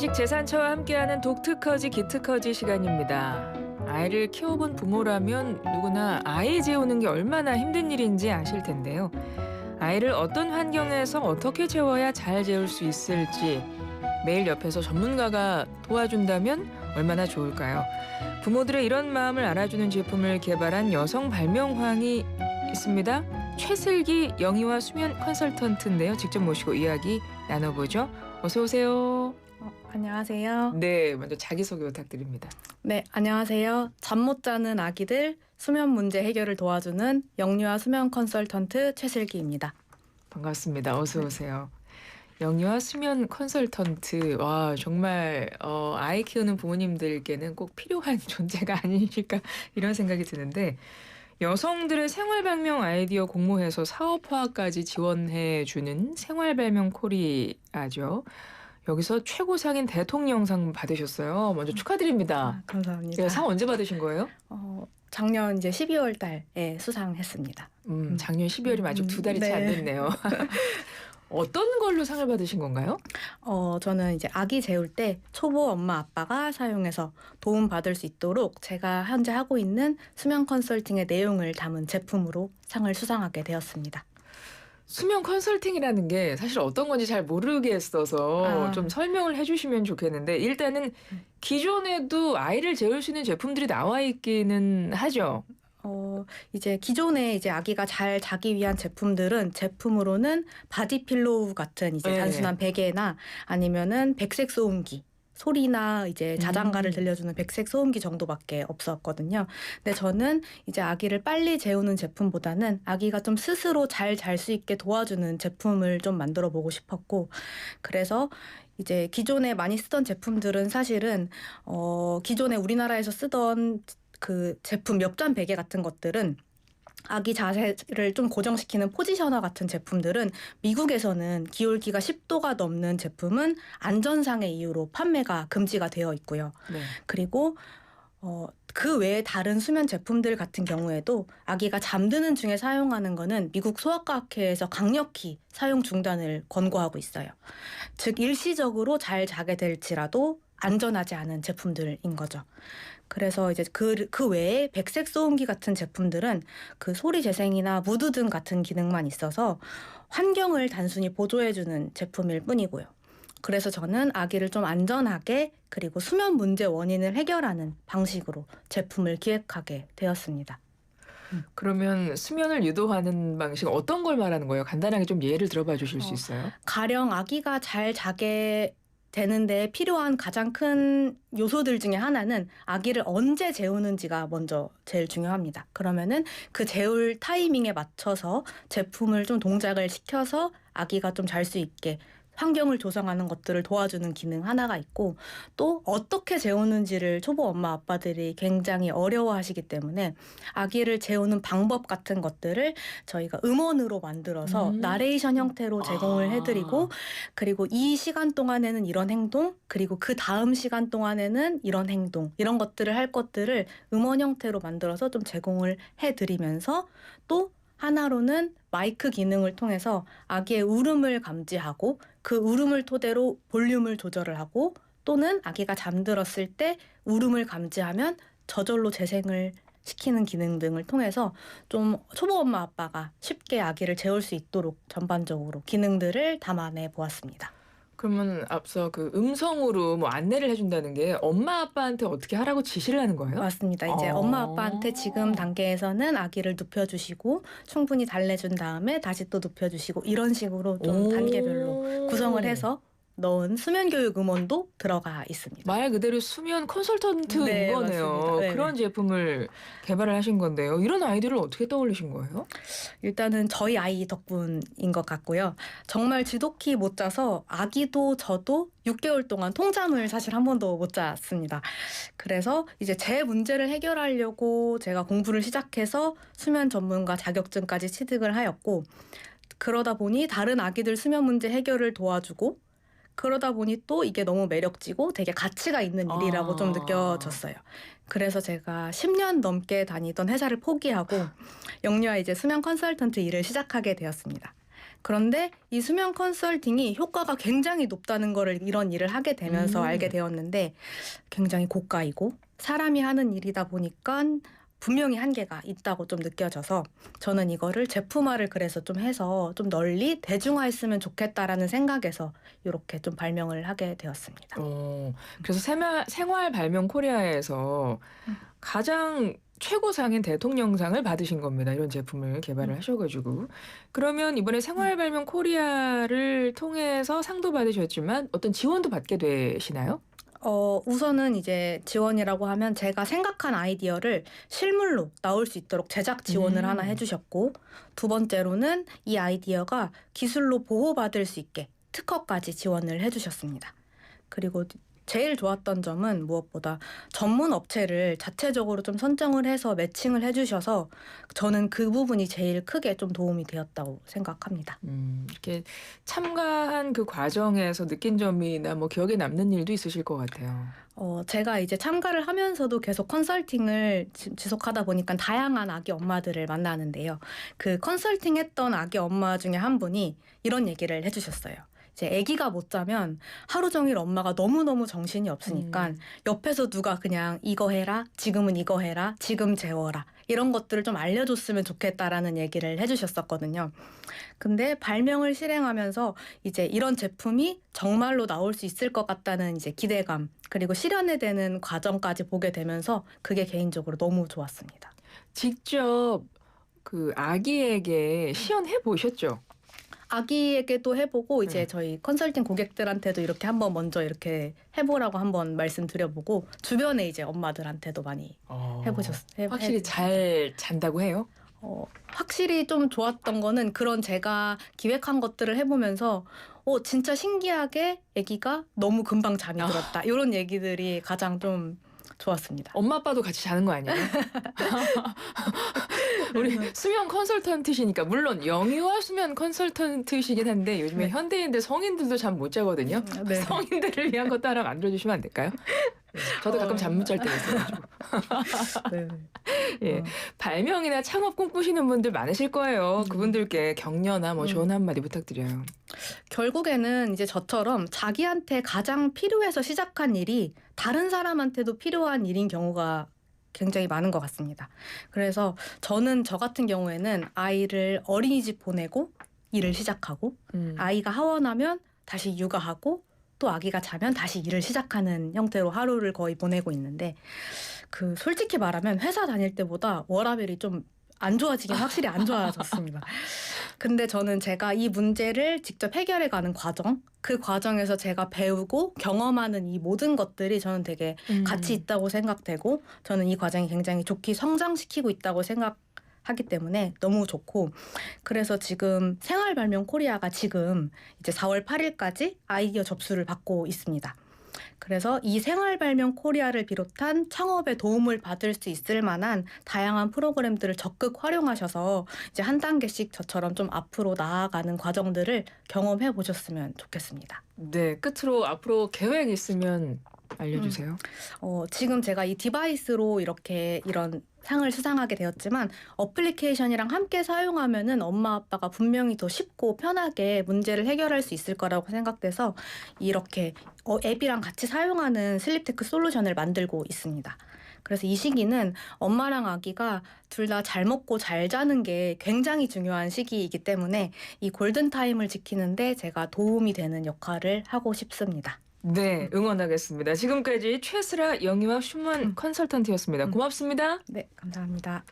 지식재산처와 함께하는 독특커지 기특커지 시간입니다. 아이를 키워본 부모라면 누구나 아이 재우는 게 얼마나 힘든 일인지 아실 텐데요. 아이를 어떤 환경에서 어떻게 재워야 잘 재울 수 있을지 매일 옆에서 전문가가 도와준다면 얼마나 좋을까요? 부모들의 이런 마음을 알아주는 제품을 개발한 여성 발명황이 있습니다. 최슬기 영유아 수면 컨설턴트인데요. 직접 모시고 이야기 나눠보죠. 어서 오세요. 안녕하세요. 네, 먼저 자기소개 부탁드립니다. 네, 안녕하세요. 잠 못 자는 아기들 수면 문제 해결을 도와주는 영유아 수면 컨설턴트 최슬기입니다. 반갑습니다. 어서 오세요. 영유아 수면 컨설턴트, 와 정말 아이 키우는 부모님들께는 꼭 필요한 존재가 아니실까 이런 생각이 드는데, 여성들의 생활발명 아이디어 공모해서 사업화까지 지원해주는 생활발명 코리아죠. 여기서 최고상인 대통령상 받으셨어요. 먼저 축하드립니다. 감사합니다. 네, 상 언제 받으신 거예요? 작년 이제 12월 달에 수상했습니다. 작년 12월이면 아직 2달이 채 안 됐네요. 어떤 걸로 상을 받으신 건가요? 저는 이제 아기 재울 때 초보 엄마 아빠가 사용해서 도움 받을 수 있도록 제가 현재 하고 있는 수면 컨설팅의 내용을 담은 제품으로 상을 수상하게 되었습니다. 수면 컨설팅이라는 게 사실 어떤 건지 잘 모르겠어서 좀 설명을 해주시면 좋겠는데, 일단은 기존에도 아이를 재울 수 있는 제품들이 나와 있기는 하죠. 이제 기존에 이제 아기가 잘 자기 위한 제품으로는 바디필로우 같은 이제 단순한 베개나 아니면은 백색 소음기, 소리나 이제 자장가를 들려주는 백색 소음기 정도밖에 없었거든요. 근데 저는 이제 아기를 빨리 재우는 제품보다는 아기가 좀 스스로 잘 잘 수 있게 도와주는 제품을 좀 만들어 보고 싶었고, 그래서 이제 기존에 많이 쓰던 제품들은 사실은 기존에 우리나라에서 쓰던 그 제품 옆잠 베개 같은 것들은 아기 자세를 좀 고정시키는 포지셔너 같은 제품들은 미국에서는 기울기가 10도가 넘는 제품은 안전상의 이유로 판매가 금지가 되어 있고요. 네. 그리고 그 외에 다른 수면 제품들 같은 경우에도 아기가 잠드는 중에 사용하는 거는 미국 소아과학회에서 강력히 사용 중단을 권고하고 있어요. 즉 일시적으로 잘 자게 될지라도 안전하지 않은 제품들인 거죠. 그래서 이제 그 외에 백색 소음기 같은 제품들은 그 소리 재생이나 무드 등 같은 기능만 있어서 환경을 단순히 보조해주는 제품일 뿐이고요. 그래서 저는 아기를 좀 안전하게 그리고 수면 문제 원인을 해결하는 방식으로 제품을 기획하게 되었습니다. 그러면 수면을 유도하는 방식 어떤 걸 말하는 거예요? 간단하게 좀 예를 들어봐 주실 수 있어요? 가령 아기가 잘 자게 되는데 필요한 가장 큰 요소들 중에 하나는 아기를 언제 재우는지가 먼저 제일 중요합니다. 그러면은 그 재울 타이밍에 맞춰서 제품을 좀 동작을 시켜서 아기가 좀 잘 수 있게 환경을 조성하는 것들을 도와주는 기능 하나가 있고, 또 어떻게 재우는지를 초보 엄마 아빠들이 굉장히 어려워하시기 때문에 아기를 재우는 방법 같은 것들을 저희가 음원으로 만들어서 나레이션 형태로 제공을 해드리고, 그리고 이 시간 동안에는 이런 행동, 그리고 그 다음 시간 동안에는 이런 행동, 이런 것들을 할 것들을 음원 형태로 만들어서 좀 제공을 해드리면서, 또 하나로는 마이크 기능을 통해서 아기의 울음을 감지하고 그 울음을 토대로 볼륨을 조절을 하고, 또는 아기가 잠들었을 때 울음을 감지하면 저절로 재생을 시키는 기능 등을 통해서 좀 초보 엄마 아빠가 쉽게 아기를 재울 수 있도록 전반적으로 기능들을 담아내 보았습니다. 그러면 앞서 그 음성으로 뭐 안내를 해준다는 게 엄마 아빠한테 어떻게 하라고 지시를 하는 거예요? 맞습니다. 이제 엄마 아빠한테 지금 단계에서는 아기를 눕혀주시고 충분히 달래준 다음에 다시 또 눕혀주시고 이런 식으로 좀 단계별로 구성을 해서 넣은 수면 교육 음원도 들어가 있습니다. 말 그대로 수면 컨설턴트인 네, 거네요. 그런 제품을 개발을 하신 건데요. 이런 아이디어를 어떻게 떠올리신 거예요? 일단은 저희 아이 덕분인 것 같고요. 정말 지독히 못 자서 아기도 저도 6개월 동안 통잠을 사실 한 번도 못 잤습니다. 그래서 이제 제 문제를 해결하려고 제가 공부를 시작해서 수면 전문가 자격증까지 취득을 하였고, 그러다 보니 다른 아기들 수면 문제 해결을 도와주고, 그러다 보니 또 이게 너무 매력지고 되게 가치가 있는 일이라고 좀 느껴졌어요. 그래서 제가 10년 넘게 다니던 회사를 포기하고 영유아 이제 수면 컨설턴트 일을 시작하게 되었습니다. 그런데 이 수면 컨설팅이 효과가 굉장히 높다는 거를 이런 일을 하게 되면서 알게 되었는데 굉장히 고가이고 사람이 하는 일이다 보니까 분명히 한계가 있다고 좀 느껴져서 저는 이거를 제품화를 그래서 좀 해서 좀 널리 대중화했으면 좋겠다라는 생각에서 이렇게 좀 발명을 하게 되었습니다. 그래서 생활 발명 코리아에서 가장 최고상인 대통령상을 받으신 겁니다. 이런 제품을 개발을 하셔가지고. 그러면 이번에 생활 발명 코리아를 통해서 상도 받으셨지만 어떤 지원도 받게 되시나요? 우선은 이제 지원이라고 하면 제가 생각한 아이디어를 실물로 나올 수 있도록 제작 지원을 하나 해주셨고, 두 번째로는 이 아이디어가 기술로 보호받을 수 있게 특허까지 지원을 해주셨습니다. 그리고 제일 좋았던 점은 무엇보다 전문 업체를 자체적으로 좀 선정을 해서 매칭을 해주셔서 저는 그 부분이 제일 크게 좀 도움이 되었다고 생각합니다. 이렇게 참가한 그 과정에서 느낀 점이나 뭐 기억에 남는 일도 있으실 것 같아요. 제가 이제 참가를 하면서도 계속 컨설팅을 지속하다 보니까 다양한 아기 엄마들을 만나는데요. 그 컨설팅 했던 아기 엄마 중에 한 분이 이런 얘기를 해주셨어요. 이제 아기가 못 자면 하루 종일 엄마가 너무너무 정신이 없으니까 옆에서 누가 그냥 이거 해라, 지금은 이거 해라, 지금 재워라 이런 것들을 좀 알려줬으면 좋겠다라는 얘기를 해주셨었거든요. 근데 발명을 실행하면서 이제 이런 제품이 정말로 나올 수 있을 것 같다는 이제 기대감 그리고 실현에 되는 과정까지 보게 되면서 그게 개인적으로 너무 좋았습니다. 직접 그 아기에게 시연해 보셨죠? 아기에게도 해보고 이제 저희 컨설팅 고객들한테도 이렇게 한번 먼저 이렇게 해보라고 한번 말씀드려보고 주변에 이제 엄마들한테도 많이 확실히 잘 잔다고 해요? 확실히 좀 좋았던 거는 그런 제가 기획한 것들을 해보면서 진짜 신기하게 아기가 너무 금방 잠이 들었다 이런 얘기들이 가장 좀 좋았습니다. 엄마 아빠도 같이 자는 거 아니에요? 우리 수면 컨설턴트시니까 물론 영유아 수면 컨설턴트시긴 한데 요즘에 현대인들 성인들도 잠 못 자거든요. 네. 성인들을 위한 것도 하나 만들어주시면 안 될까요? 저도 가끔 잠 못 잘 때가 있어가지고. 네. 예, 발명이나 창업 꿈꾸시는 분들 많으실 거예요. 그분들께 격려나 뭐 조언 한마디 부탁드려요. 결국에는 이제 저처럼 자기한테 가장 필요해서 시작한 일이 다른 사람한테도 필요한 일인 경우가 굉장히 많은 것 같습니다. 그래서 저는 저 같은 경우에는 아이를 어린이집 보내고 일을 시작하고 아이가 하원하면 다시 육아하고 또 아기가 자면 다시 일을 시작하는 형태로 하루를 거의 보내고 있는데 그 솔직히 말하면 회사 다닐 때보다 워라밸이 좀 안 좋아지긴 확실히 안 좋아졌습니다. 근데 저는 제가 이 문제를 직접 해결해가는 과정, 그 과정에서 제가 배우고 경험하는 이 모든 것들이 저는 되게 가치 있다고 생각되고 저는 이 과정이 굉장히 좋게 성장시키고 있다고 생각하기 때문에 너무 좋고 그래서 지금 생활발명 코리아가 지금 이제 4월 8일까지 아이디어 접수를 받고 있습니다. 그래서 이 생활발명 코리아를 비롯한 창업에 도움을 받을 수 있을 만한 다양한 프로그램들을 적극 활용하셔서 이제 한 단계씩 저처럼 좀 앞으로 나아가는 과정들을 경험해 보셨으면 좋겠습니다. 네, 끝으로 앞으로 계획 있으면 알려주세요. 지금 제가 이 디바이스로 이렇게 이런 상을 수상하게 되었지만 어플리케이션이랑 함께 사용하면은 엄마 아빠가 분명히 더 쉽고 편하게 문제를 해결할 수 있을 거라고 생각돼서 이렇게 앱이랑 같이 사용하는 슬립테크 솔루션을 만들고 있습니다. 그래서 이 시기는 엄마랑 아기가 둘 다 잘 먹고 잘 자는 게 굉장히 중요한 시기이기 때문에 이 골든타임을 지키는데 제가 도움이 되는 역할을 하고 싶습니다. 네, 응원하겠습니다. 지금까지 최슬아 영유아 슈먼 컨설턴트였습니다. 고맙습니다. 네, 감사합니다.